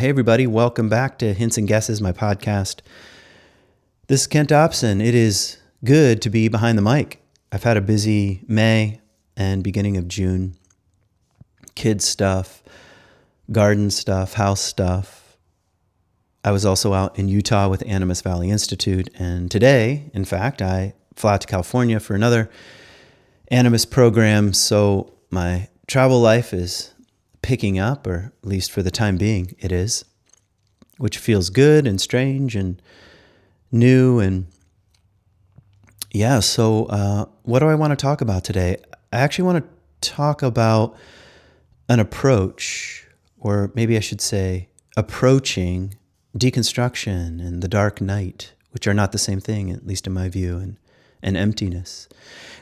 Hey, everybody. Welcome back to Hints and Guesses, my podcast. This is Kent Dobson. It is good to be behind the mic. I've had a busy May and beginning of June. Kids stuff, garden stuff, house stuff. I was also out in Utah with Animas Valley Institute. And today, in fact, I fly out to California for another Animas program. So my travel life is picking up, or at least for the time being, it is, which feels good and strange and new. And yeah, so what do I want to talk about today? I actually want to talk about an approach, or maybe I should say approaching deconstruction and the dark night, which are not the same thing, at least in my view, and emptiness.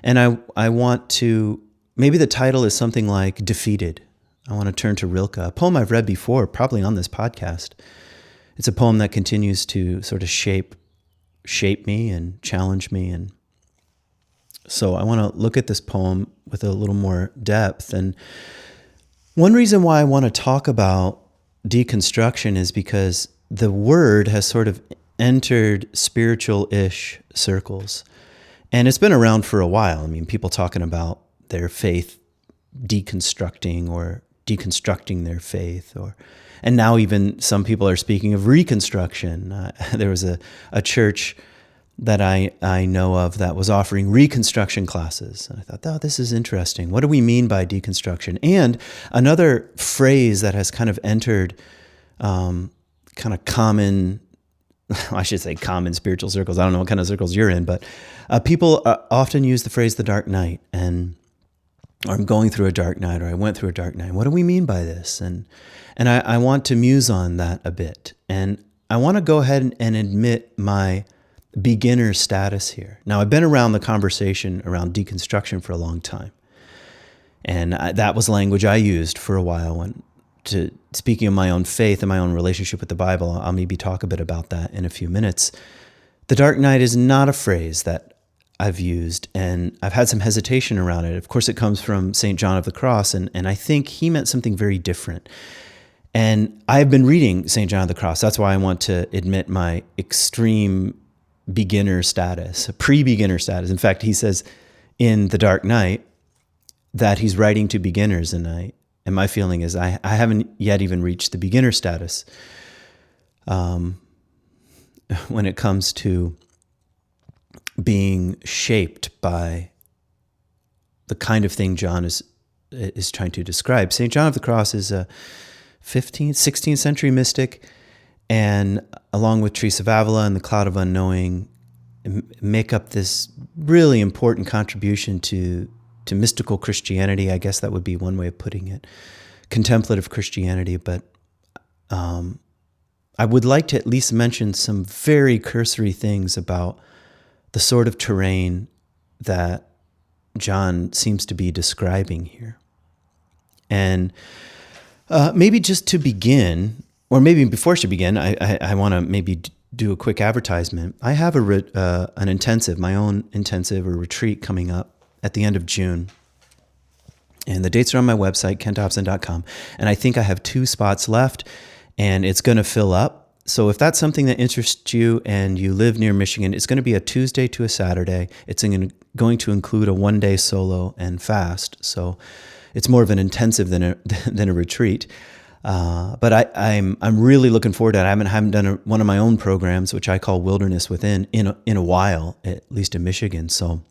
And I want to, maybe the title is something like Defeated. I want to turn to Rilke, a poem I've read before, probably on this podcast. It's a poem that continues to sort of shape me and challenge me. And so I want to look at this poem with a little more depth. And one reason why I want to talk about deconstruction is because the word has sort of entered spiritual-ish circles. And it's been around for a while. I mean, people talking about their faith deconstructing or deconstructing their faith, and now even some people are speaking of reconstruction. There was a church that I know of that was offering reconstruction classes. And I thought, oh, this is interesting. What do we mean by deconstruction? And another phrase that has kind of entered kind of common, I should say common spiritual circles. I don't know what kind of circles you're in, but people often use the phrase the dark night, or I'm going through a dark night, or I went through a dark night. What do we mean by this? And I want to muse on that a bit. And I want to go ahead and admit my beginner status here. Now, I've been around the conversation around deconstruction for a long time. And that was language I used for a while speaking of my own faith and my own relationship with the Bible. I'll maybe talk a bit about that in a few minutes. The dark night is not a phrase that I've used, and I've had some hesitation around it. Of course, it comes from St. John of the Cross, and I think he meant something very different. And I've been reading St. John of the Cross. That's why I want to admit my extreme beginner status, pre-beginner status. In fact, he says in The Dark Night that he's writing to beginners, and my feeling is I haven't yet even reached the beginner status when it comes to being shaped by the kind of thing John is trying to describe. St. John of the Cross is a 15th, 16th century mystic, and along with Teresa of Avila and the Cloud of Unknowing, make up this really important contribution to mystical Christianity. I guess that would be one way of putting it. Contemplative Christianity, but I would like to at least mention some very cursory things about the sort of terrain that John seems to be describing here. And maybe just to begin, or maybe before I begin, I want to maybe do a quick advertisement. I have an intensive, my own intensive or retreat coming up at the end of June. And the dates are on my website, kentdobson.com. And I think I have 2 spots left, and it's going to fill up. So if that's something that interests you and you live near Michigan, it's going to be a Tuesday to a Saturday. It's going to include a 1-day solo and fast. So it's more of an intensive than a retreat. But I'm really looking forward to it. I haven't done one of my own programs, which I call Wilderness Within, in a while, at least in Michigan. So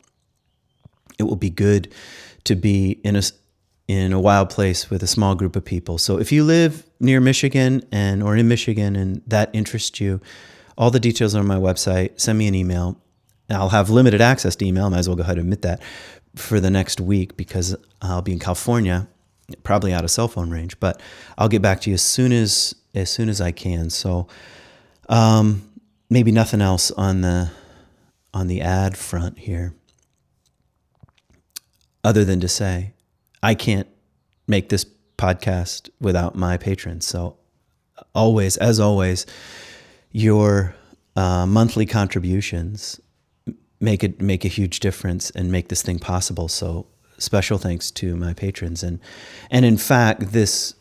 it will be good to be in a wild place with a small group of people. So if you live near Michigan or in Michigan and that interests you, all the details are on my website. Send me an email. I'll have limited access to email. Might as well go ahead and admit that for the next week because I'll be in California, probably out of cell phone range. But I'll get back to you as soon as I can. So maybe nothing else on the ad front here, other than to say I can't make this podcast without my patrons. So as always, your monthly contributions make a huge difference and make this thing possible. So special thanks to my patrons. And in fact, this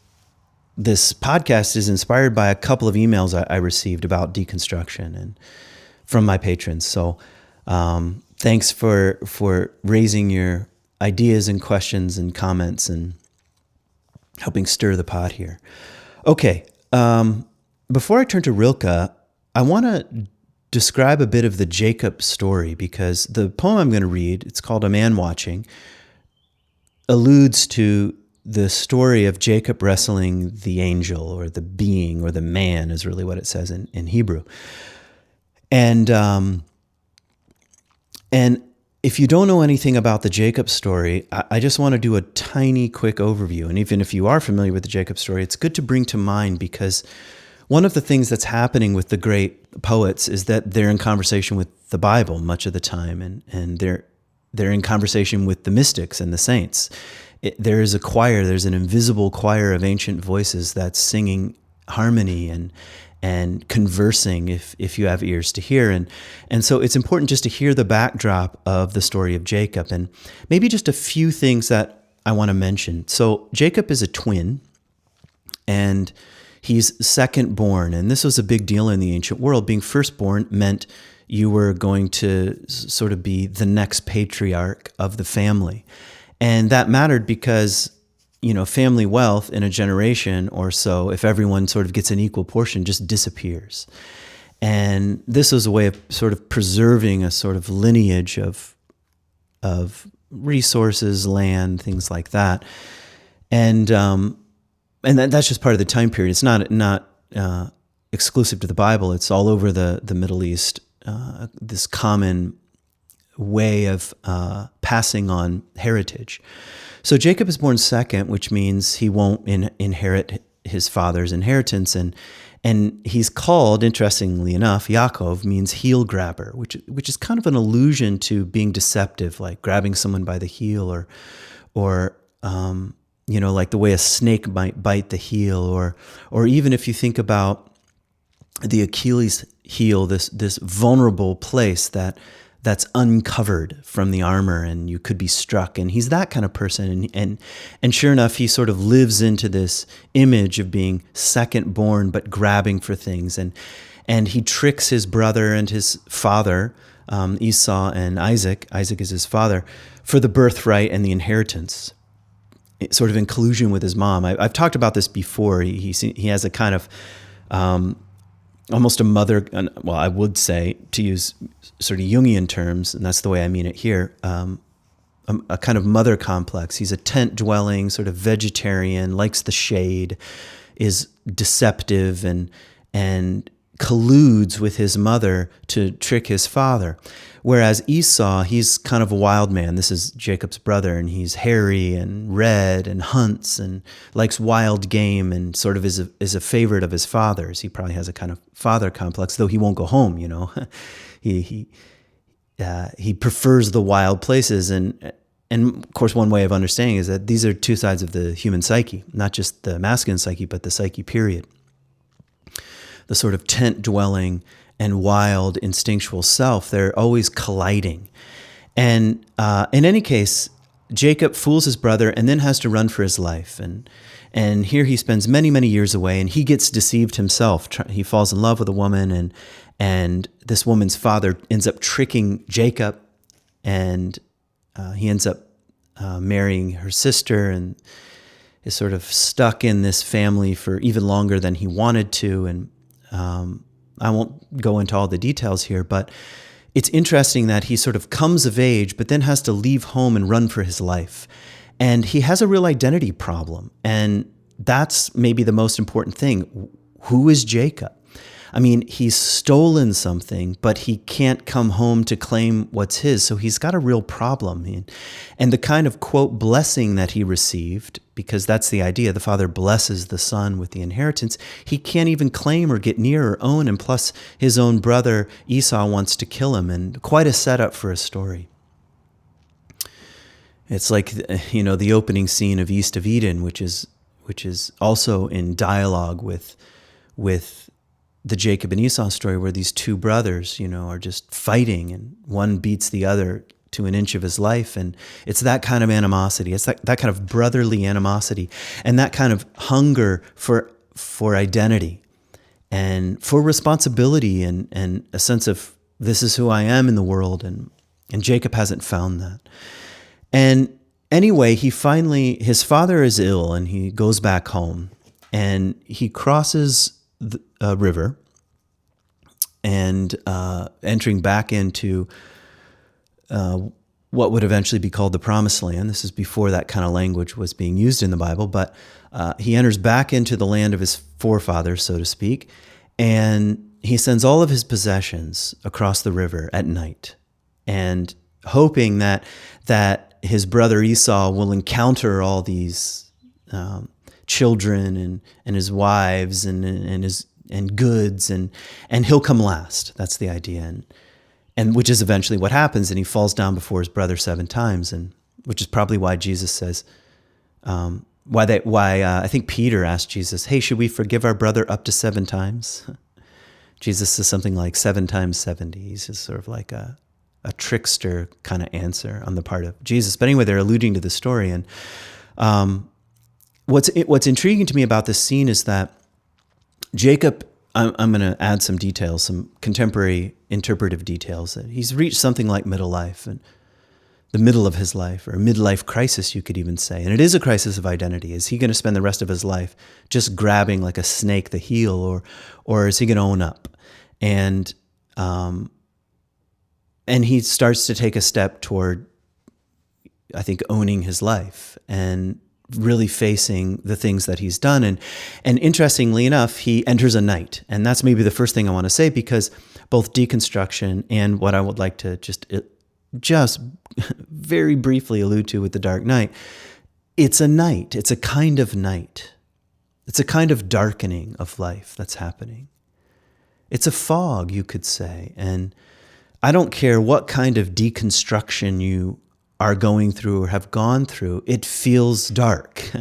this podcast is inspired by a couple of emails I received about deconstruction and from my patrons. So thanks for raising your ideas and questions and comments and helping stir the pot here. Okay, before I turn to Rilke, I want to describe a bit of the Jacob story, because the poem I'm going to read, it's called A Man Watching, alludes to the story of Jacob wrestling the angel, or the being, or the man is really what it says in Hebrew. And if you don't know anything about the Jacob story, I just want to do a tiny quick overview. And even if you are familiar with the Jacob story, it's good to bring to mind, because one of the things that's happening with the great poets is that they're in conversation with the Bible much of the time, and they're in conversation with the mystics and the saints. There is a choir, there's an invisible choir of ancient voices that's singing harmony and conversing, if you have ears to hear. And so it's important just to hear the backdrop of the story of Jacob, and maybe just a few things that I want to mention. So Jacob is a twin, and he's second born, and this was a big deal in the ancient world. Being firstborn meant you were going to sort of be the next patriarch of the family. And that mattered because, family wealth in a generation or so, if everyone sort of gets an equal portion, just disappears. And this was a way of sort of preserving a sort of lineage of resources, land, things like that. And that's just part of the time period. It's not exclusive to the Bible. It's all over the Middle East, this common way of passing on heritage. So Jacob is born second, which means he won't inherit his father's inheritance, and he's called, interestingly enough, Yaakov means heel grabber, which is kind of an allusion to being deceptive, like grabbing someone by the heel, or like the way a snake might bite the heel, or even if you think about the Achilles heel, this vulnerable place that's uncovered from the armor, and you could be struck. And he's that kind of person. And sure enough, he sort of lives into this image of being second born, but grabbing for things. And he tricks his brother and his father, Esau and Isaac. Isaac is his father, for the birthright and the inheritance, sort of in collusion with his mom. I've talked about this before. He has a kind of almost a mother, well, I would say, to use sort of Jungian terms, and that's the way I mean it here, a kind of mother complex. He's a tent-dwelling, sort of vegetarian, likes the shade, is deceptive, and colludes with his mother to trick his father. Whereas Esau, he's kind of a wild man. This is Jacob's brother, and he's hairy and red and hunts and likes wild game, and sort of is a favorite of his father's. He probably has a kind of father complex, though he won't go home, He prefers the wild places, and of course, one way of understanding is that these are two sides of the human psyche, not just the masculine psyche, but the psyche period. The sort of tent-dwelling and wild instinctual self, they're always colliding. And in any case, Jacob fools his brother and then has to run for his life. And here he spends many, many years away, and he gets deceived himself. He falls in love with a woman, and this woman's father ends up tricking Jacob, and he ends up marrying her sister, and is sort of stuck in this family for even longer than he wanted to. And I won't go into all the details here, but it's interesting that he sort of comes of age, but then has to leave home and run for his life. And he has a real identity problem. And that's maybe the most important thing. Who is Jacob? I mean, he's stolen something, but he can't come home to claim what's his. So he's got a real problem. And the kind of, quote, blessing that he received, because that's the idea, the father blesses the son with the inheritance, he can't even claim or get near or own. And plus, his own brother Esau wants to kill him. And quite a setup for a story. It's like, the opening scene of East of Eden, which is also in dialogue with the Jacob and Esau story, where these two brothers, are just fighting, and one beats the other to an inch of his life. And it's that kind of animosity. It's that kind of brotherly animosity and that kind of hunger for identity and for responsibility and a sense of this is who I am in the world. And Jacob hasn't found that. And anyway, his father is ill and he goes back home and he crosses a river and entering back into what would eventually be called the Promised Land. This is before that kind of language was being used in the Bible, but he enters back into the land of his forefathers, so to speak, and he sends all of his possessions across the river at night, and hoping that his brother Esau will encounter all these children and his wives and goods and he'll come last. That's the idea, and which is eventually what happens. And he falls down before his brother 7 times, and which is probably why Jesus says, I think Peter asked Jesus, "Hey, should we forgive our brother up to 7 times?" Jesus says something like 7 times 70. He's just sort of like a trickster kind of answer on the part of Jesus. But anyway, they're alluding to the story. And what's intriguing to me about this scene is that Jacob, I'm going to add some details, some contemporary interpretive details. That he's reached something like middle life, and the middle of his life, or a midlife crisis, you could even say. And it is a crisis of identity. Is he going to spend the rest of his life just grabbing like a snake the heel, or is he going to own up? And he starts to take a step toward, I think, owning his life and really facing the things that he's done. And interestingly enough, he enters a night. And that's maybe the first thing I want to say, because both deconstruction and what I would like to just very briefly allude to with the dark night, it's a night. It's a kind of night. It's a kind of darkening of life that's happening. It's a fog, you could say. And I don't care what kind of deconstruction you are going through or have gone through, it feels dark.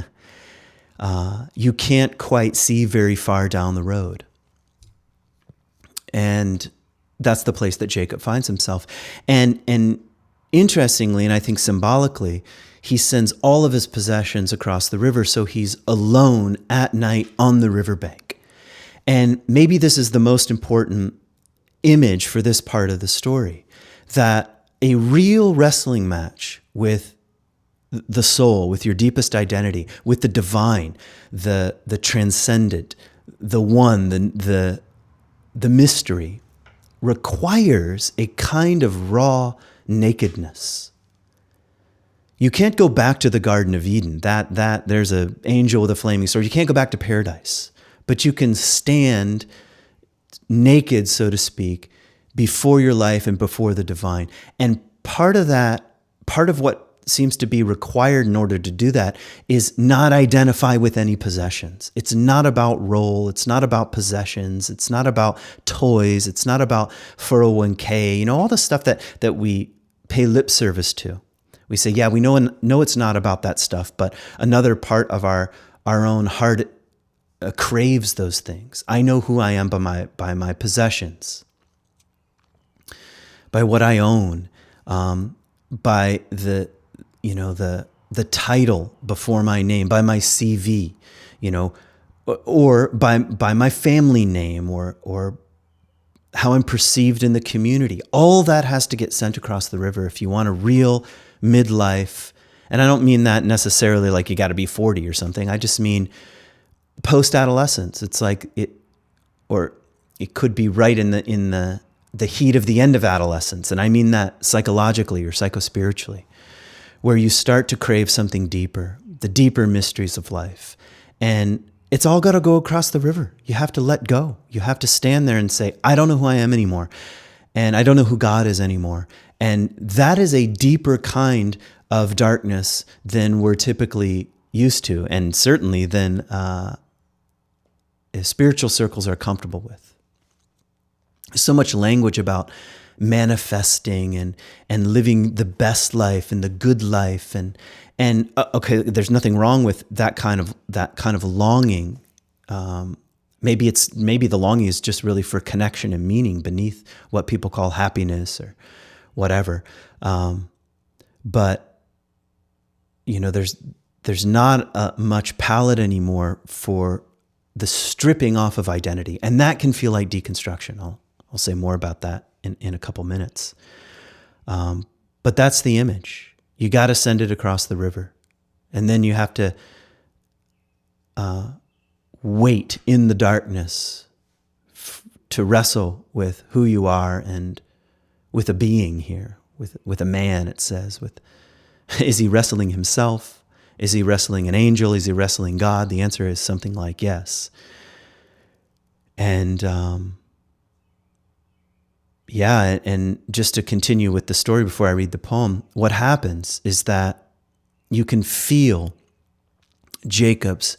You can't quite see very far down the road. And that's the place that Jacob finds himself. And interestingly, and I think symbolically, he sends all of his possessions across the river, so he's alone at night on the riverbank. And maybe this is the most important image for this part of the story, that a real wrestling match with the soul, with your deepest identity, with the divine, the transcendent, the one, the mystery, requires a kind of raw nakedness. You can't go back to the Garden of Eden. That there's an angel with a flaming sword. You can't go back to paradise, but you can stand naked, so to speak, before your life and before the divine. And part of what seems to be required in order to do that is not identify with any possessions. It's not about role. It's not about possessions. It's not about toys. It's not about 401k, all the stuff that we pay lip service to. We say, yeah, we know it's not about that stuff, but another part of our own heart craves those things. I know who I am by my possessions, by what I own, by the title before my name, by my CV, or by my family name, or how I'm perceived in the community. All that has to get sent across the river if you want a real midlife. And I don't mean that necessarily like you got to be 40 or something. I just mean post-adolescence. It's like it could be right in the heat of the end of adolescence. And I mean that psychologically or psychospiritually, where you start to crave something deeper, the deeper mysteries of life. And it's all got to go across the river. You have to let go. You have to stand there and say, I don't know who I am anymore. And I don't know who God is anymore. And that is a deeper kind of darkness than we're typically used to, and certainly than spiritual circles are comfortable with. So much language about manifesting and living the best life and the good life, and okay, there's nothing wrong with that kind of longing. Maybe the longing is just really for connection and meaning beneath what people call happiness or whatever. but there's not much palette anymore for the stripping off of identity, and that can feel like deconstruction. I'll say more about that in a couple minutes. But that's the image. You got to send it across the river, and then you have to wait in the darkness to wrestle with who you are and with a being here, with a man. It says, is he wrestling himself? Is he wrestling an angel? Is he wrestling God? The answer is something like yes. And and just to continue with the story before I read the poem, what happens is that you can feel Jacob's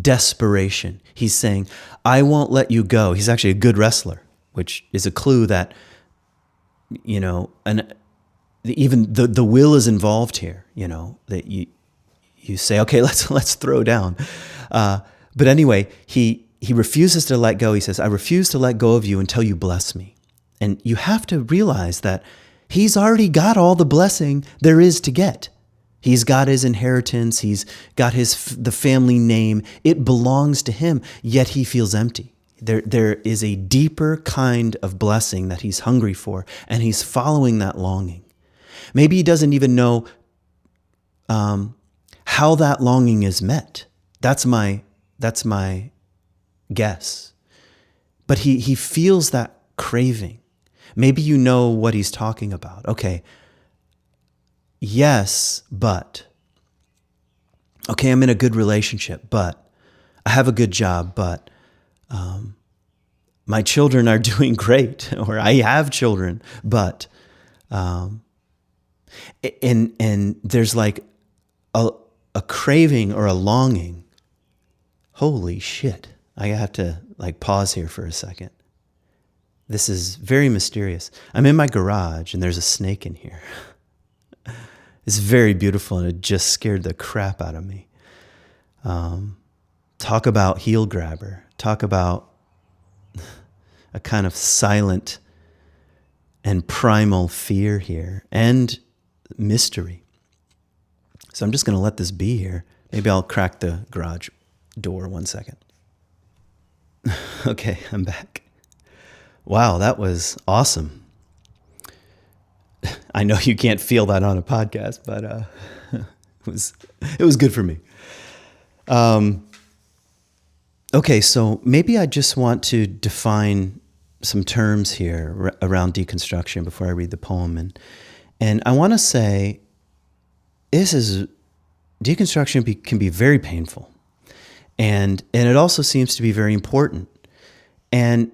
desperation. He's saying, I won't let you go. He's actually a good wrestler, which is a clue that, and even the will is involved here, that you say, okay, let's throw down. But anyway, he refuses to let go. He says, I refuse to let go of you until you bless me. And you have to realize that he's already got all the blessing there is to get. He's got his inheritance. He's got the family name. It belongs to him, yet he feels empty. There is a deeper kind of blessing that he's hungry for, and he's following that longing. Maybe he doesn't even know how that longing is met. That's my guess. But he feels that craving. Maybe you know what he's talking about. Okay. Yes, but. Okay, I'm in a good relationship, but. I have a good job, but. My children are doing great, or I have children, but. And there's like a craving or a longing. Holy shit. I have to pause here for a second. This is very mysterious. I'm in my garage and there's a snake in here. It's very beautiful and it just scared the crap out of me. Talk about heel grabber. Talk about a kind of silent and primal fear here and mystery. So I'm just going to let this be here. Maybe I'll crack the garage door 1 second. Okay, I'm back. Wow, that was awesome. I know you can't feel that on a podcast, but it was good for me. Okay, so maybe I just want to define some terms here around deconstruction before I read the poem, and I want to say deconstruction can be very painful, and it also seems to be very important, and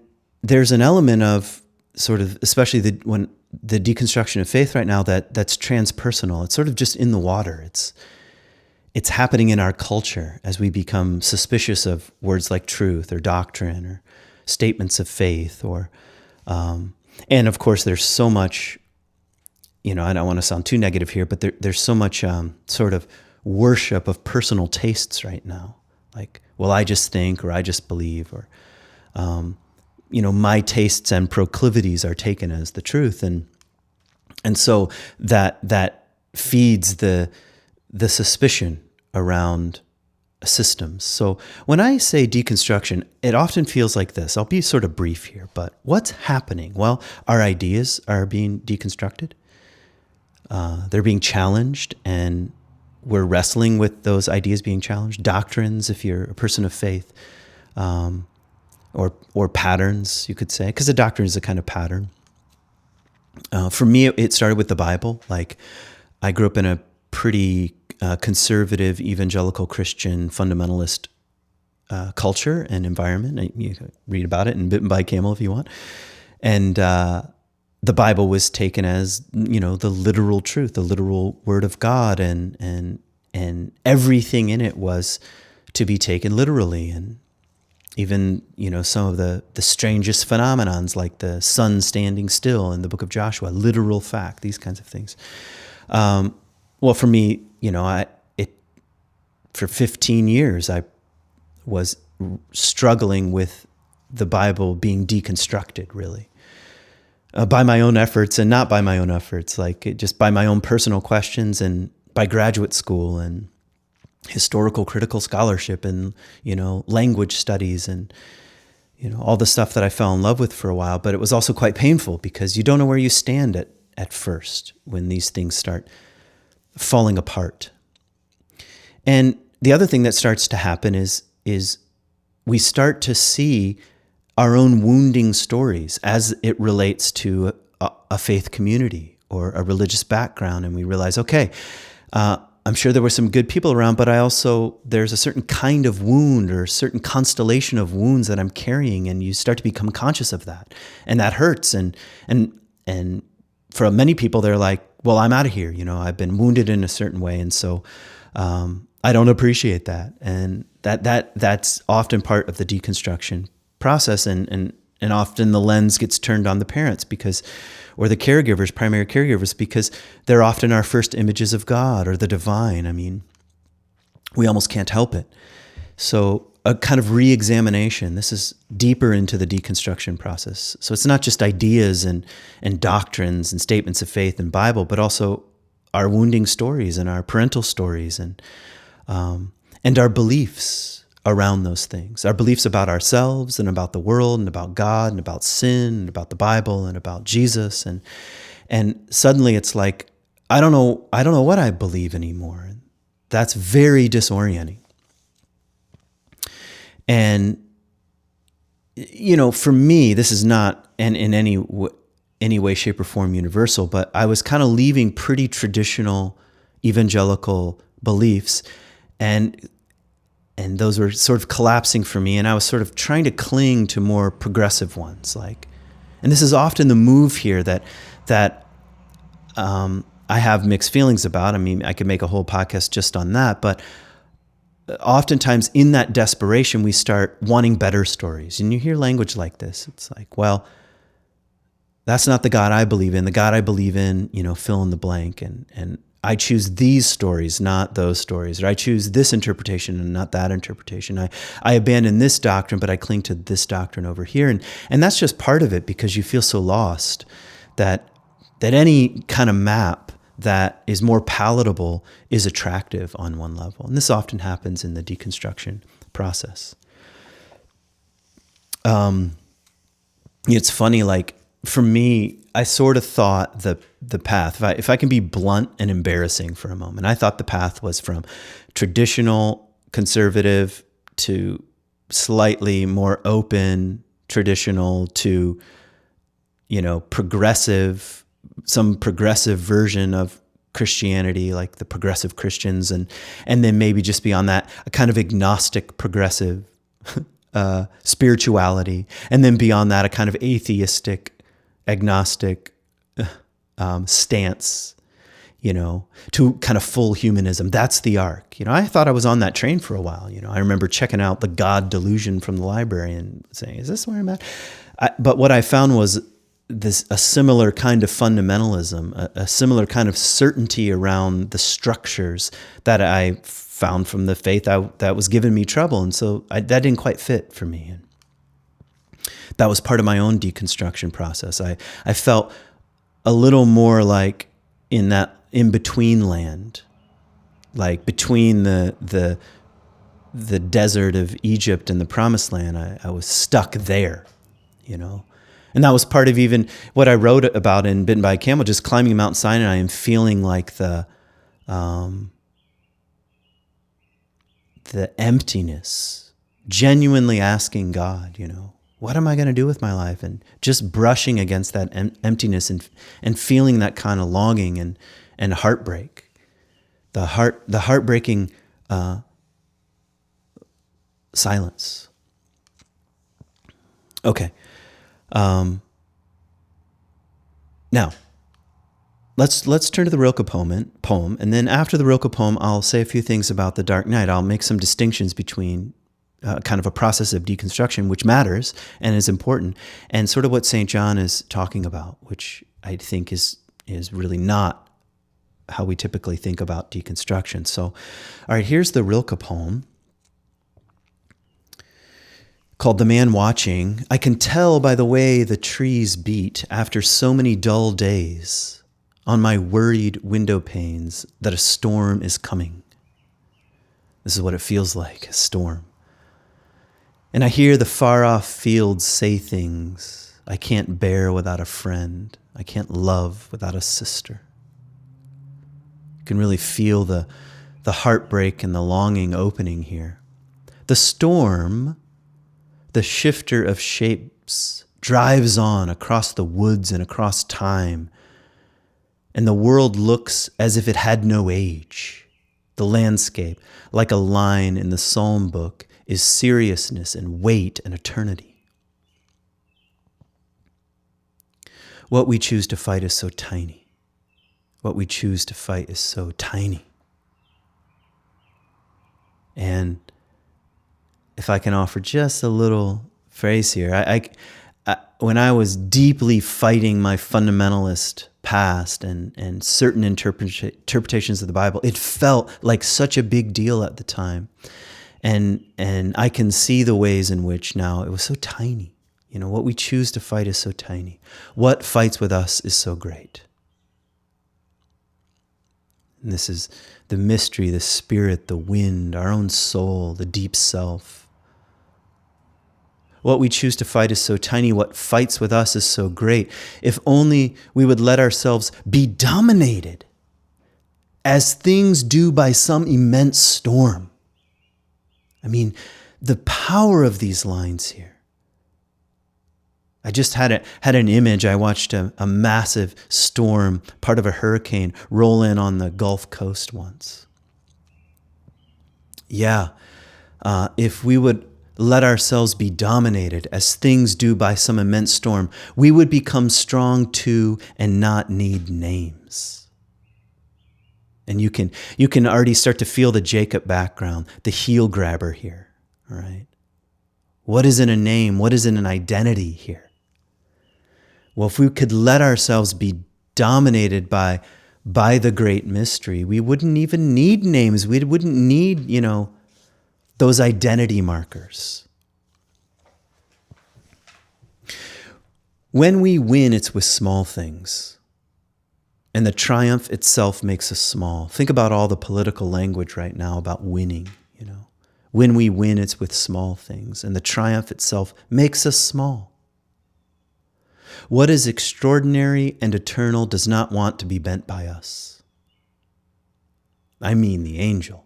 there's an element of sort of, especially when the deconstruction of faith right now, that's transpersonal. It's sort of just in the water. It's happening in our culture as we become suspicious of words like truth or doctrine or statements of faith, or and of course there's so much, I don't want to sound too negative here, but there's so much sort of worship of personal tastes right now. Like, well, I just think, or I just believe, or my tastes and proclivities are taken as the truth, and so that feeds the suspicion around systems. So when I say deconstruction, it often feels like this. I'll be sort of brief here, but what's happening? Well, our ideas are being deconstructed. They're being challenged, and we're wrestling with those ideas being challenged. Doctrines, if you're a person of faith, or patterns, you could say, because a doctrine is a kind of pattern. For me, it started with the Bible. Like, I grew up in a pretty conservative, evangelical Christian fundamentalist culture and environment. You can read about it in Bitten by a Camel if you want. And the Bible was taken as, the literal truth, the literal word of God, and everything in it was to be taken literally. And even, some of the strangest phenomenons, like the sun standing still in the book of Joshua, literal fact, these kinds of things. Well, for me, for 15 years, I was struggling with the Bible being deconstructed, really. by my own efforts and not by my own efforts, just by my own personal questions and by graduate school and historical critical scholarship and, language studies and, all the stuff that I fell in love with for a while. But it was also quite painful because you don't know where you stand at first when these things start falling apart. And the other thing that starts to happen is we start to see our own wounding stories as it relates to a faith community or a religious background. And we realize, okay, I'm sure there were some good people around, but there's a certain kind of wound or a certain constellation of wounds that I'm carrying. And you start to become conscious of that. And that hurts. And for many people, they're like, well, I'm out of here. I've been wounded in a certain way. And so, I don't appreciate that. And that's often part of the deconstruction process. And often the lens gets turned on the parents or the caregivers, primary caregivers, because they're often our first images of God or the divine. I mean, we almost can't help it. So a kind of re-examination. This is deeper into the deconstruction process. So it's not just ideas and doctrines and statements of faith and Bible, but also our wounding stories and our parental stories and our beliefs around those things, our beliefs about ourselves and about the world and about God and about sin and about the Bible and about Jesus. And suddenly it's like, I don't know what I believe anymore. That's very disorienting. And, for me, this is not in any way, shape, or form universal, but I was kind of leaving pretty traditional evangelical beliefs and those were sort of collapsing for me, and I was sort of trying to cling to more progressive ones. And this is often the move here that I have mixed feelings about. I mean, I could make a whole podcast just on that, but oftentimes in that desperation, we start wanting better stories. And you hear language like this. It's like, well, that's not the God I believe in. The God I believe in, fill in the blank. And I choose these stories, not those stories. Or I choose this interpretation and not that interpretation. I abandon this doctrine, but I cling to this doctrine over here. And that's just part of it, because you feel so lost that any kind of map that is more palatable is attractive on one level. And this often happens in the deconstruction process. It's funny, for me, I sort of thought the path, if I can be blunt and embarrassing for a moment, I thought the path was from traditional conservative to slightly more open traditional to, progressive, some progressive version of Christianity, like the progressive Christians, and then maybe just beyond that, a kind of agnostic progressive spirituality, and then beyond that, a kind of atheistic agnostic stance, to kind of full humanism. That's the arc. I thought I was on that train for a while. I remember checking out the God Delusion from the library and saying, is this where I'm at? But what I found was a similar kind of fundamentalism, a similar kind of certainty around the structures that I found from the faith that was giving me trouble. And so that didn't quite fit for me. And that was part of my own deconstruction process. I felt a little more like in that in-between land, like between the desert of Egypt and the promised land. I was stuck there, And that was part of even what I wrote about in Bitten by a Camel, just climbing Mount Sinai and feeling like the emptiness, genuinely asking God, what am I going to do with my life? And just brushing against that emptiness and feeling that kind of longing and heartbreak, the heartbreaking silence. Okay. Now, let's turn to the Rilke poem, and then after the Rilke poem, I'll say a few things about the Dark Night. I'll make some distinctions between kind of a process of deconstruction, which matters and is important, and sort of what St. John is talking about, which I think is really not how we typically think about deconstruction. So, all right, here's the Rilke poem called The Man Watching. I can tell by the way the trees beat after so many dull days on my worried window panes that a storm is coming. This is what it feels like, a storm. And I hear the far-off fields say things I can't bear without a friend. I can't love without a sister. You can really feel the heartbreak and the longing opening here. The storm, the shifter of shapes, drives on across the woods and across time, and the world looks as if it had no age. The landscape, like a line in the psalm book, is seriousness and weight and eternity. What we choose to fight is so tiny. What we choose to fight is so tiny. And if I can offer just a little phrase here, when I was deeply fighting my fundamentalist past and certain interpretations of the Bible, it felt like such a big deal at the time. And I can see the ways in which now it was so tiny. You know, what we choose to fight is so tiny. What fights with us is so great. And this is the mystery, the spirit, the wind, our own soul, the deep self. What we choose to fight is so tiny. What fights with us is so great. If only we would let ourselves be dominated as things do by some immense storm. I mean, the power of these lines here. I just had an image. I watched a massive storm, part of a hurricane, roll in on the Gulf Coast once. Yeah, if we would let ourselves be dominated as things do by some immense storm, we would become strong too and not need names. And you can already start to feel the Jacob background, the heel grabber here, all right? What is in a name? What is in an identity here? Well, if we could let ourselves be dominated by the great mystery, we wouldn't even need names. We wouldn't need, those identity markers. When we win, it's with small things. And the triumph itself makes us small. Think about all the political language right now about winning, When we win, it's with small things. And the triumph itself makes us small. What is extraordinary and eternal does not want to be bent by us. I mean the angel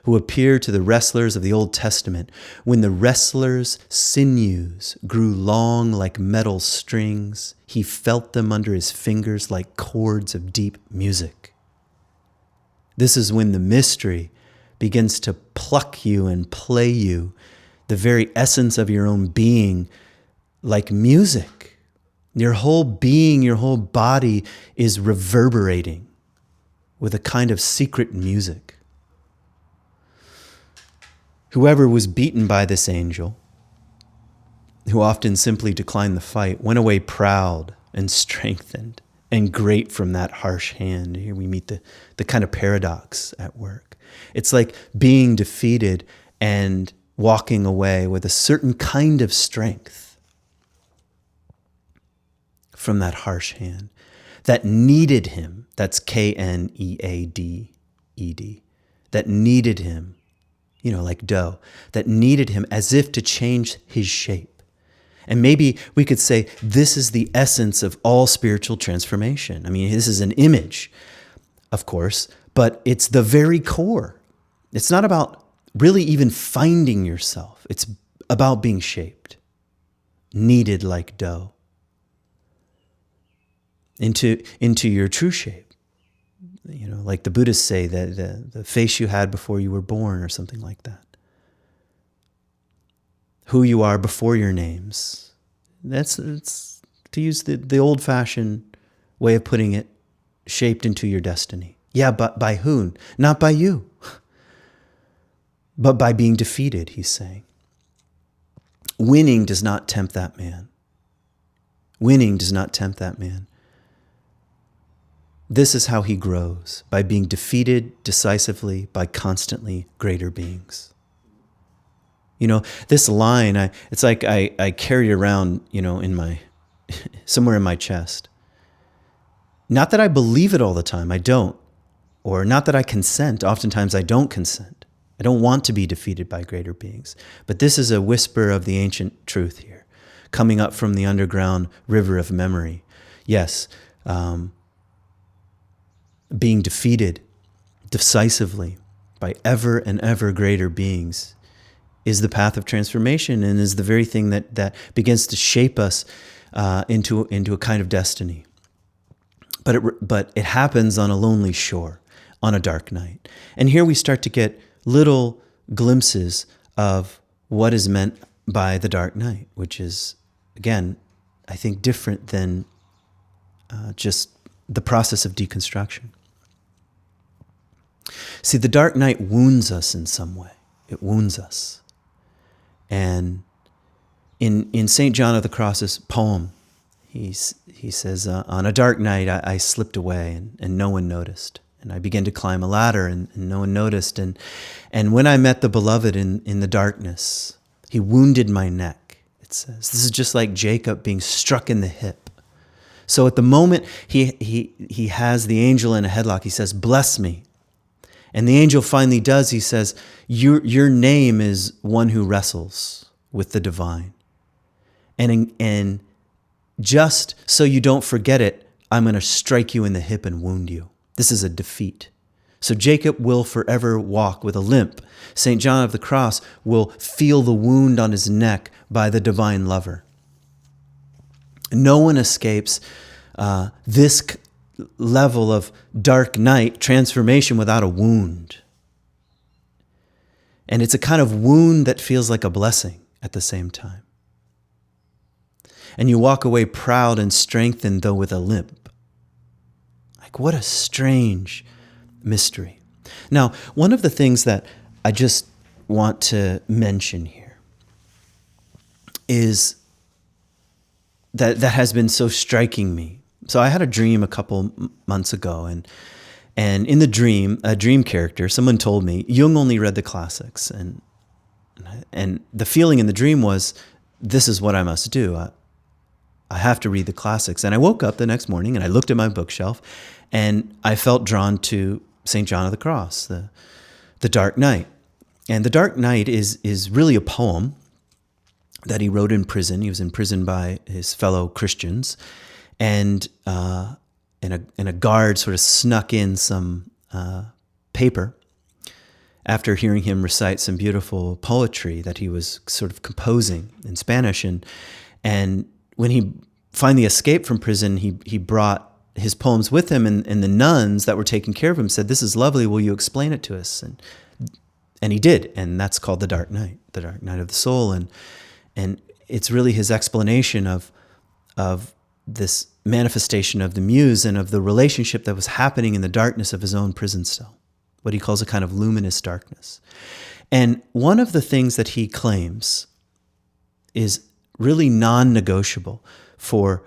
who appeared to the wrestlers of the Old Testament when the wrestlers' sinews grew long like metal strings. He felt them under his fingers like chords of deep music. This is when the mystery begins to pluck you and play you, the very essence of your own being, like music. Your whole being, your whole body is reverberating with a kind of secret music. Whoever was beaten by this angel, who often simply declined the fight, went away proud and strengthened and great from that harsh hand. Here we meet the kind of paradox at work. It's like being defeated and walking away with a certain kind of strength from that harsh hand that needed him. That's Kneaded. That needed him, like dough, that needed him as if to change his shape. And maybe we could say this is the essence of all spiritual transformation. I mean, this is an image, of course, but it's the very core. It's not about really even finding yourself. It's about being shaped, kneaded like dough into your true shape. Like the Buddhists say, that the face you had before you were born or something like that. Who you are before your names. That's to use the old-fashioned way of putting it, shaped into your destiny. Yeah, but by who? Not by you. But by being defeated, he's saying. Winning does not tempt that man. Winning does not tempt that man. This is how he grows, by being defeated decisively by constantly greater beings. This line, it's like I carry it around, in my, somewhere in my chest. Not that I believe it all the time, I don't. Or not that I consent, oftentimes I don't consent. I don't want to be defeated by greater beings. But this is a whisper of the ancient truth here, coming up from the underground river of memory. Yes, being defeated decisively by ever and ever greater beings is the path of transformation, and is the very thing that begins to shape us into a kind of destiny. But it happens on a lonely shore, on a dark night. And here we start to get little glimpses of what is meant by the dark night, which is, again, I think different than just the process of deconstruction. See, the dark night wounds us in some way. It wounds us. And in St. John of the Cross's poem, he says, on a dark night I slipped away and no one noticed. And I began to climb a ladder and no one noticed. And when I met the beloved in the darkness, he wounded my neck, it says. This is just like Jacob being struck in the hip. So at the moment he has the angel in a headlock, he says, bless me. And the angel finally does. He says, your name is one who wrestles with the divine. And just so you don't forget it, I'm going to strike you in the hip and wound you. This is a defeat. So Jacob will forever walk with a limp. St. John of the Cross will feel the wound on his neck by the divine lover. No one escapes this level of dark night transformation without a wound. And it's a kind of wound that feels like a blessing at the same time. And you walk away proud and strengthened, though with a limp. Like, what a strange mystery. Now, one of the things that I just want to mention here is that has been so striking me. So I had a dream a couple months ago, and in the dream, a dream character, someone told me, Jung only read the classics, and the feeling in the dream was, this is what I must do. I have to read the classics. And I woke up the next morning and I looked at my bookshelf and I felt drawn to St. John of the Cross, the Dark Night. And the Dark Night is really a poem that he wrote in prison. He was imprisoned by his fellow Christians. And a guard sort of snuck in some paper after hearing him recite some beautiful poetry that he was sort of composing in Spanish. And when he finally escaped from prison, he brought his poems with him, and the nuns that were taking care of him said, "This is lovely, will you explain it to us?" And he did, and that's called the Dark Night of the soul. And it's really his explanation of this manifestation of the muse and of the relationship that was happening in the darkness of his own prison cell, what he calls a kind of luminous darkness. And one of the things that he claims is really non-negotiable for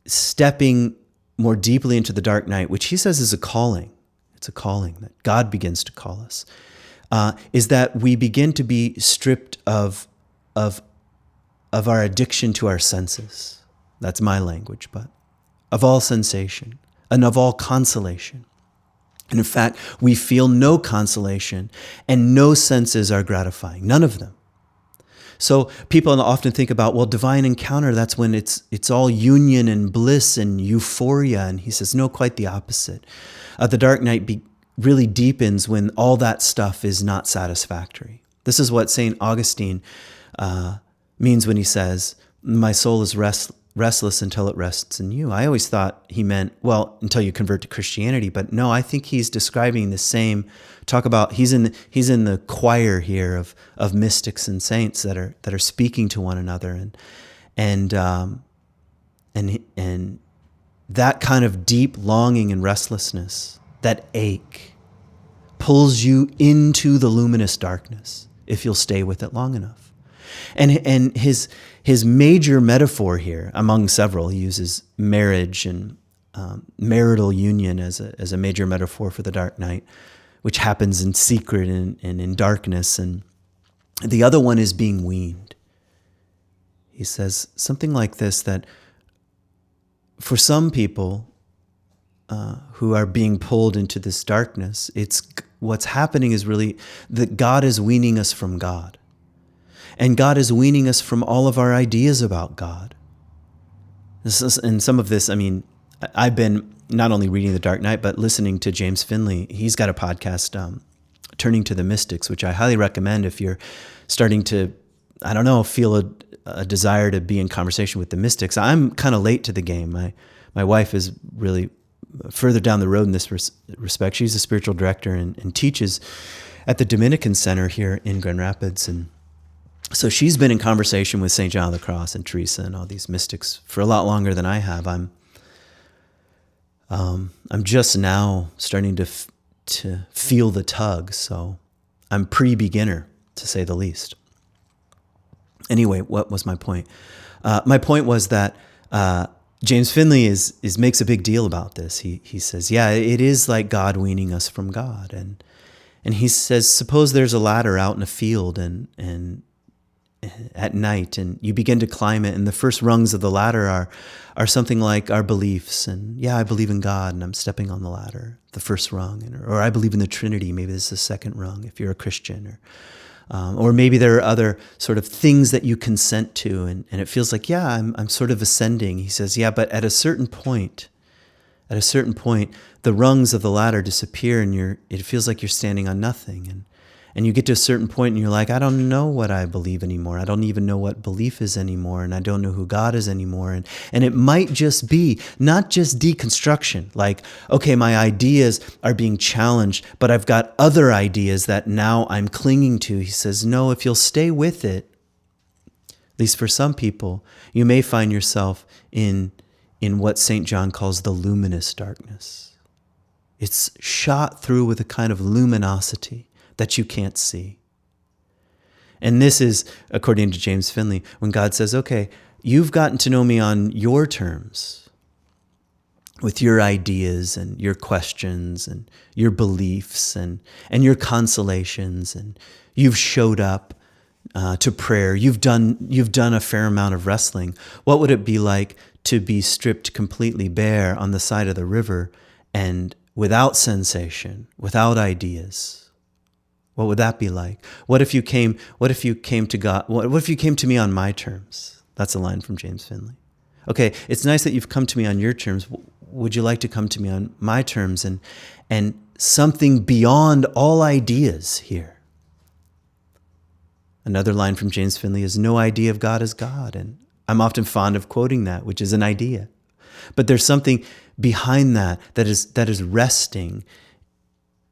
stepping more deeply into the dark night, which he says is a calling. It's a calling that God begins to call us, is that we begin to be stripped of our addiction to our senses. That's my language, but of all sensation and of all consolation. And in fact, we feel no consolation and no senses are gratifying, none of them. So people often think about, well, divine encounter, that's when it's all union and bliss and euphoria. And he says, no, quite the opposite. The dark night really deepens when all that stuff is not satisfactory. This is what St. Augustine means when he says, my soul is restless until it rests in you. I always thought he meant, well, until you convert to Christianity, but no, I think he's describing the same. Talk about he's in the choir here of mystics and saints that are speaking to one another, and that kind of deep longing and restlessness, that ache, pulls you into the luminous darkness if you'll stay with it long enough. And his major metaphor here, among several, he uses marriage and marital union as a major metaphor for the dark night, which happens in secret and in darkness. And The other one is being weaned. He says something like this, that for some people who are being pulled into this darkness, it's what's happening is really that God is weaning us from God. And God is weaning us from all of our ideas about God. And some of this, I mean, I've been not only reading The Dark Knight, but listening to James Finley. He's got a podcast, Turning to the Mystics, which I highly recommend if you're starting to, I don't know, feel a desire to be in conversation with the mystics. I'm kind of late to the game. My wife is really further down the road in this respect. She's a spiritual director and teaches at the Dominican Center here in Grand Rapids. And so she's been in conversation with St. John of the Cross and Teresa and all these mystics for a lot longer than I have. I'm just now starting to feel the tug, so I'm pre-beginner, to say the least. Anyway, what was my point? My point was that James Finley makes a big deal about this. He says, yeah, it is like God weaning us from God, and he says, suppose there's a ladder out in a field and at night, and you begin to climb it, and the first rungs of the ladder are something like our beliefs, and yeah, I believe in God, and I'm stepping on the ladder, the first rung, or I believe in the Trinity. Maybe this is the second rung if you're a Christian, or maybe there are other sort of things that you consent to, and it feels like, yeah, I'm sort of ascending. He says, yeah, but at a certain point, the rungs of the ladder disappear, and it feels like you're standing on nothing, and you get to a certain point and you're like, I don't know what I believe anymore. I don't even know what belief is anymore, and I don't know who God is anymore. And it might just be not just deconstruction, like, okay, my ideas are being challenged, but I've got other ideas that now I'm clinging to. He says, no, if you'll stay with it, at least for some people, you may find yourself in what St. John calls the luminous darkness. It's shot through with a kind of luminosity that you can't see. And this is, according to James Finley, when God says, okay, you've gotten to know me on your terms, with your ideas and your questions and your beliefs and your consolations, and you've showed up to prayer, you've done a fair amount of wrestling. What would it be like to be stripped completely bare on the side of the river and without sensation, without ideas? What would that be like? What if you came to God? What if you came to me on my terms? That's a line from James Finley. Okay, it's nice that you've come to me on your terms. Would you like to come to me on my terms and something beyond all ideas here? Another line from James Finley is, no idea of God is God. And I'm often fond of quoting that, which is an idea. But there's something behind that is resting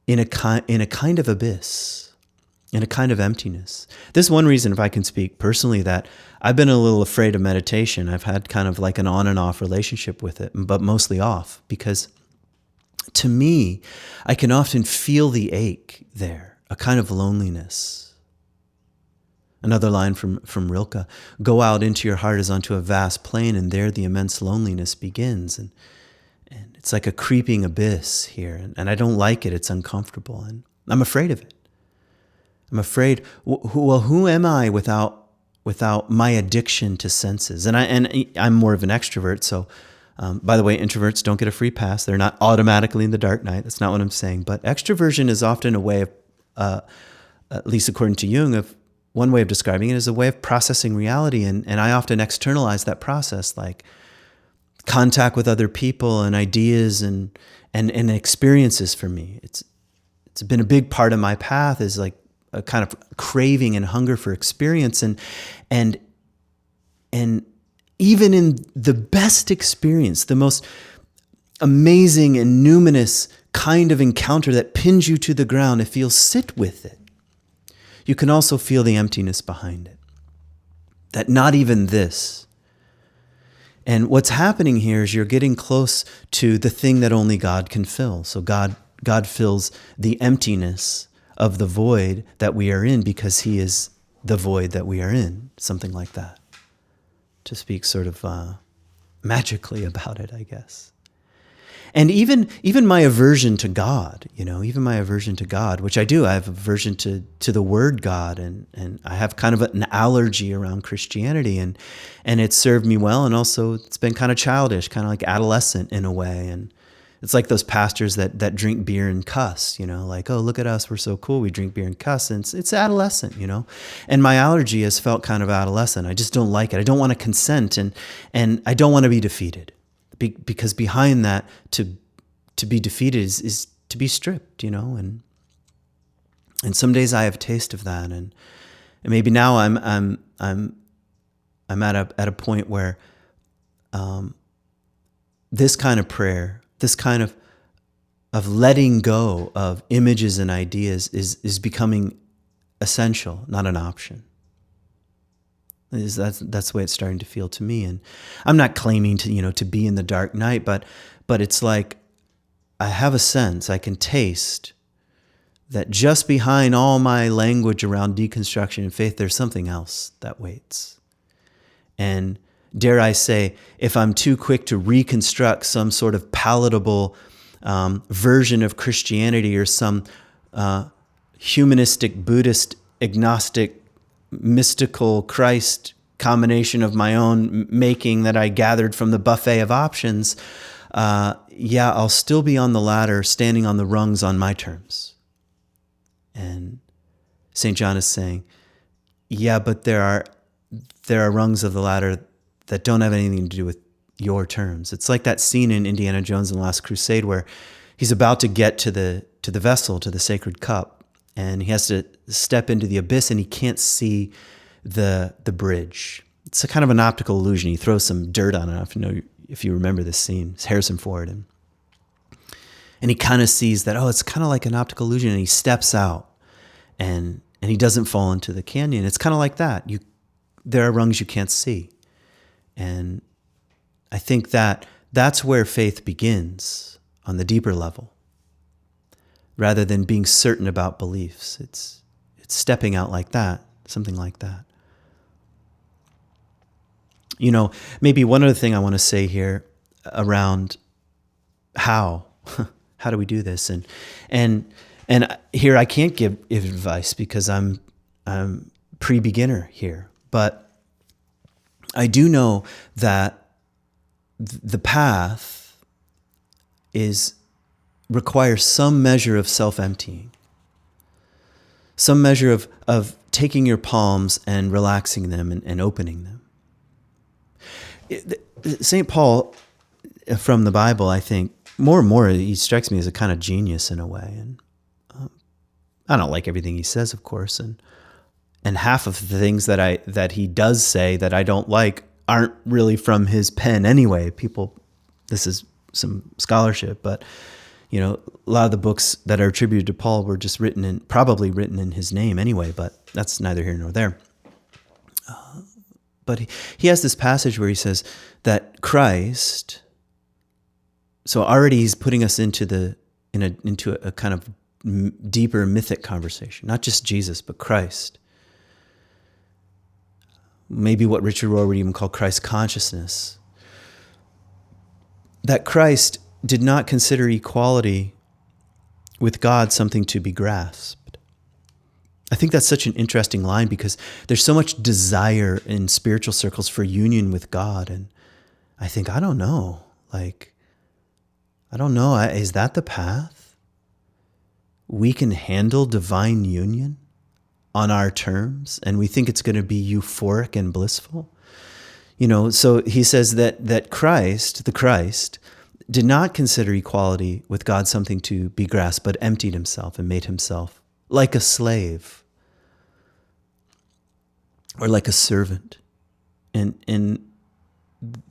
in a kind of abyss, in a kind of emptiness. This is one reason, if I can speak personally, that I've been a little afraid of meditation. I've had kind of like an on and off relationship with it, but mostly off, because to me, I can often feel the ache there, a kind of loneliness. Another line from Rilke, go out into your heart as onto a vast plain, and there the immense loneliness begins. And it's like a creeping abyss here, and I don't like it. It's uncomfortable, and I'm afraid of it. I'm afraid, well, who am I without my addiction to senses? And I'm more of an extrovert, so by the way, introverts don't get a free pass. They're not automatically in the dark night. That's not what I'm saying. But extroversion is often a way of, at least according to Jung, one way of describing it is a way of processing reality, and I often externalize that process, like contact with other people and ideas and experiences. For me, it's been a big part of my path, is like a kind of craving and hunger for experience, and even in the best experience, the most amazing and numinous kind of encounter that pins you to the ground, if you'll sit with it, you can also feel the emptiness behind it. That not even this. And what's happening here is you're getting close to the thing that only God can fill. So God fills the emptiness of the void that we are in, because he is the void that we are in, something like that, to speak sort of magically about it, I guess. And even my aversion to God, even my aversion to God, which I do, I have aversion to the word God, and I have kind of an allergy around Christianity, and it's served me well, and also it's been kind of childish, kind of like adolescent in a way, and it's like those pastors that drink beer and cuss, like, oh, look at us, we're so cool, we drink beer and cuss, and it's adolescent, and my allergy has felt kind of adolescent. I just don't like it. I don't want to consent, and I don't want to be defeated. Because behind that, to be defeated is to be stripped, and some days I have a taste of that, and maybe now I'm at a point where this kind of prayer, this kind of letting go of images and ideas is becoming essential, not an option. That's the way it's starting to feel to me. And I'm not claiming to be in the dark night, but it's like I have a sense, I can taste that just behind all my language around deconstruction and faith, there's something else that waits. And dare I say, if I'm too quick to reconstruct some sort of palatable version of Christianity, or some humanistic, Buddhist, agnostic, mystical Christ combination of my own making that I gathered from the buffet of options, I'll still be on the ladder, standing on the rungs on my terms. And St. John is saying, but there are rungs of the ladder that don't have anything to do with your terms. It's like that scene in Indiana Jones and the Last Crusade where he's about to get to the vessel, to the sacred cup, and he has to step into the abyss, and he can't see the bridge. It's a kind of an optical illusion. He throws some dirt on it. I don't know if you remember this scene. It's Harrison Ford. And he kind of sees that, it's kind of like an optical illusion, and he steps out, and he doesn't fall into the canyon. It's kind of like that. There are rungs you can't see. And I think that's where faith begins, on the deeper level. Rather than being certain about beliefs, it's stepping out like that, something like that. Maybe one other thing I want to say here around how do we do this, and here I can't give advice because I'm pre-beginner here, but I do know that the path requires some measure of self-emptying, some measure of taking your palms and relaxing them and opening them. St. Paul, from the Bible, I think, more and more, he strikes me as a kind of genius in a way. And I don't like everything he says, of course, and half of the things that he does say that I don't like aren't really from his pen anyway. This is some scholarship, but a lot of the books that are attributed to Paul were just probably written in his name anyway, but that's neither here nor there. But he has this passage where he says that Christ, so already he's putting us into a kind of deeper mythic conversation, not just Jesus, but Christ. Maybe what Richard Rohr would even call Christ consciousness. That Christ did not consider equality with God something to be grasped. I think that's such an interesting line because there's so much desire in spiritual circles for union with God. And I think, I don't know. Is that the path? We can handle divine union on our terms, and we think it's going to be euphoric and blissful. So he says that Christ, the Christ, did not consider equality with God something to be grasped, but emptied himself and made himself like a slave or like a servant. And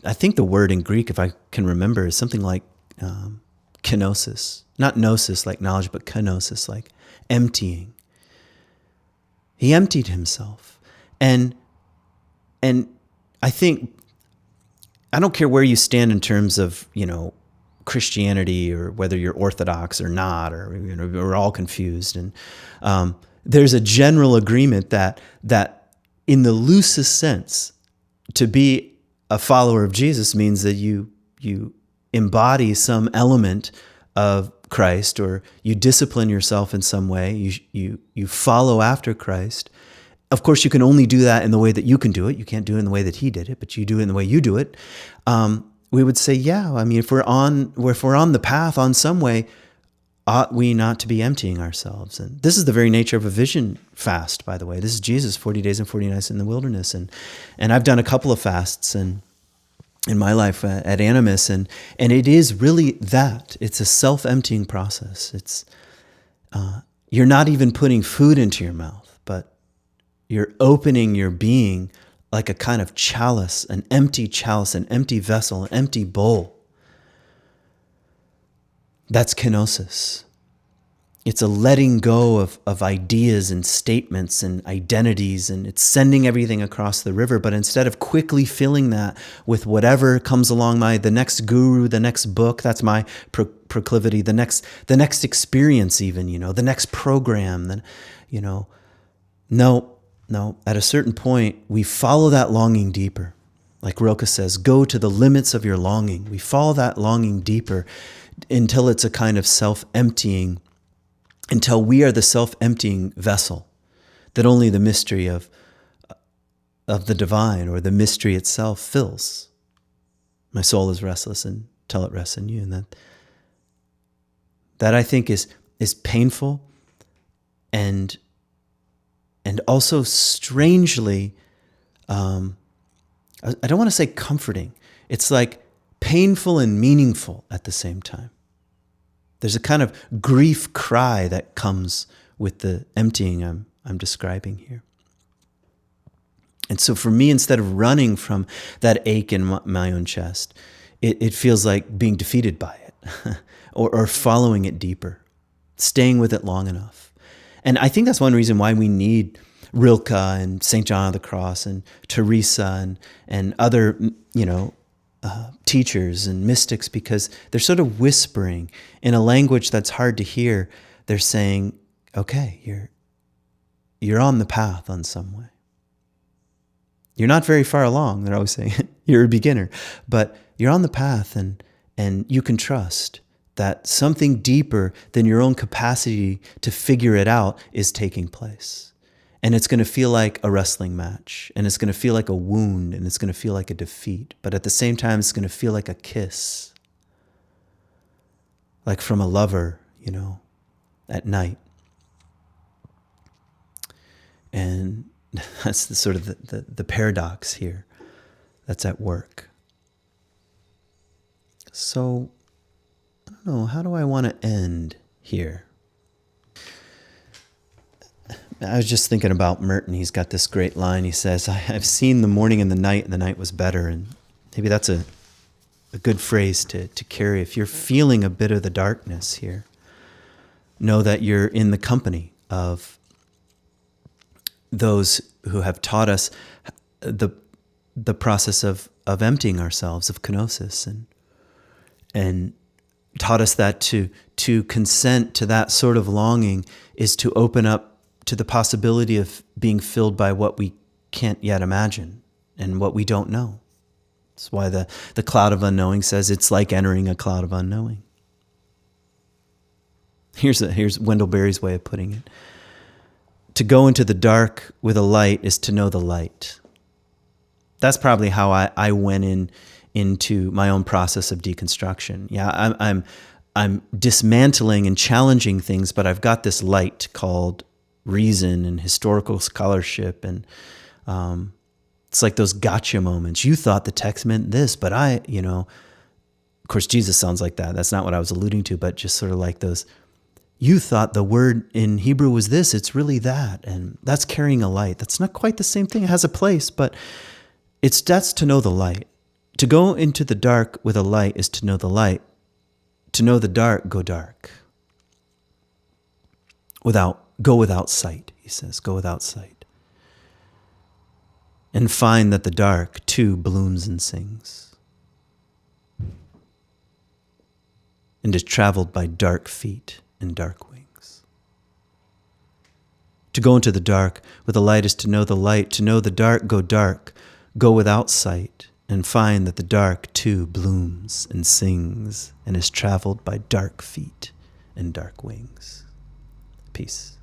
I think the word in Greek, if I can remember, is something like kenosis. Not gnosis like knowledge, but kenosis like emptying. He emptied himself. And I think, I don't care where you stand in terms of, Christianity, or whether you're Orthodox or not, or we're all confused. And there's a general agreement that in the loosest sense, to be a follower of Jesus means that you embody some element of Christ, or you discipline yourself in some way, you follow after Christ. Of course, you can only do that in the way that you can do it. You can't do it in the way that he did it, but you do it in the way you do it. We would say, yeah, I mean, if we're on the path on some way, ought we not to be emptying ourselves? And this is the very nature of a vision fast, by the way. This is Jesus, 40 days and 40 nights in the wilderness. And I've done a couple of fasts in my life at Animus, and it is really that. It's a self-emptying process. It's you're not even putting food into your mouth, but you're opening your being like a kind of chalice, an empty vessel, an empty bowl. That's kenosis. It's a letting go of ideas and statements and identities, and it's sending everything across the river. But instead of quickly filling that with whatever comes along the next guru, the next book, that's my proclivity, the next experience even, the next program, No, at a certain point, we follow that longing deeper. Like Rilke says, go to the limits of your longing. We follow that longing deeper until it's a kind of self-emptying, until we are the self-emptying vessel that only the mystery of the divine, or the mystery itself, fills. My soul is restless until it rests in you. And that I think is painful and also strangely, I don't want to say comforting. It's like painful and meaningful at the same time. There's a kind of grief cry that comes with the emptying I'm describing here. And so for me, instead of running from that ache in my own chest, it feels like being defeated by it or following it deeper, staying with it long enough. And I think that's one reason why we need Rilke and St. John of the Cross and Teresa and other, teachers and mystics, because they're sort of whispering in a language that's hard to hear. They're saying, okay, you're on the path on some way. You're not very far along. They're always saying you're a beginner, but you're on the path, and you can trust that something deeper than your own capacity to figure it out is taking place. And it's going to feel like a wrestling match, and it's going to feel like a wound, and it's going to feel like a defeat. But at the same time, it's going to feel like a kiss, like from a lover, at night. And that's the sort of the paradox here that's at work. So, I don't know, how do I want to end here? I was just thinking about Merton. He's got this great line. He says, I've seen the morning and the night was better. And maybe that's a good phrase to carry. If you're feeling a bit of the darkness here, know that you're in the company of those who have taught us the process of emptying ourselves, of kenosis, and taught us that to consent to that sort of longing is to open up to the possibility of being filled by what we can't yet imagine and what we don't know. That's why the cloud of unknowing says it's like entering a cloud of unknowing. Here's Wendell Berry's way of putting it. To go into the dark with a light is to know the light. That's probably how I went into my own process of deconstruction. Yeah, I'm dismantling and challenging things, but I've got this light called reason and historical scholarship, and it's like those gotcha moments. You thought the text meant this, but of course Jesus sounds like that. That's not what I was alluding to, but just sort of like those, you thought the word in Hebrew was this, it's really that, and that's carrying a light. That's not quite the same thing. It has a place, but that's to know the light. To go into the dark with a light is to know the light. To know the dark, go dark. Go without sight, he says, go without sight. And find that the dark, too, blooms and sings. And is traveled by dark feet and dark wings. To go into the dark with the light is to know the light. To know the dark, go without sight. and find that the dark too blooms and sings and is traveled by dark feet and dark wings. Peace.